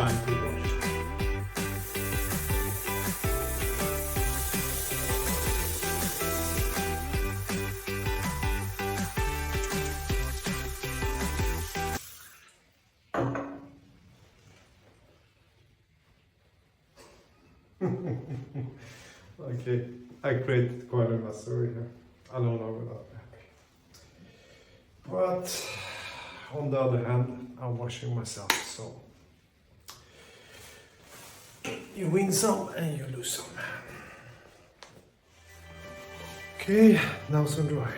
time to wash. Okay, I created quite a mess over here. I don't know without happy. But on the other hand, I'm washing myself, so you win some and you lose some. Okay, now some dry.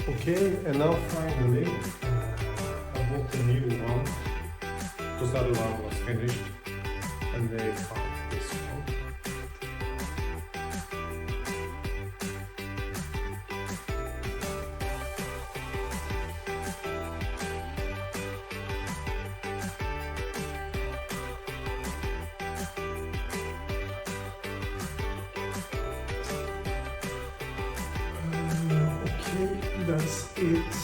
Okay, and now finally, I bought a new one, because the other one was finished, and they found this one. Okay, that's it.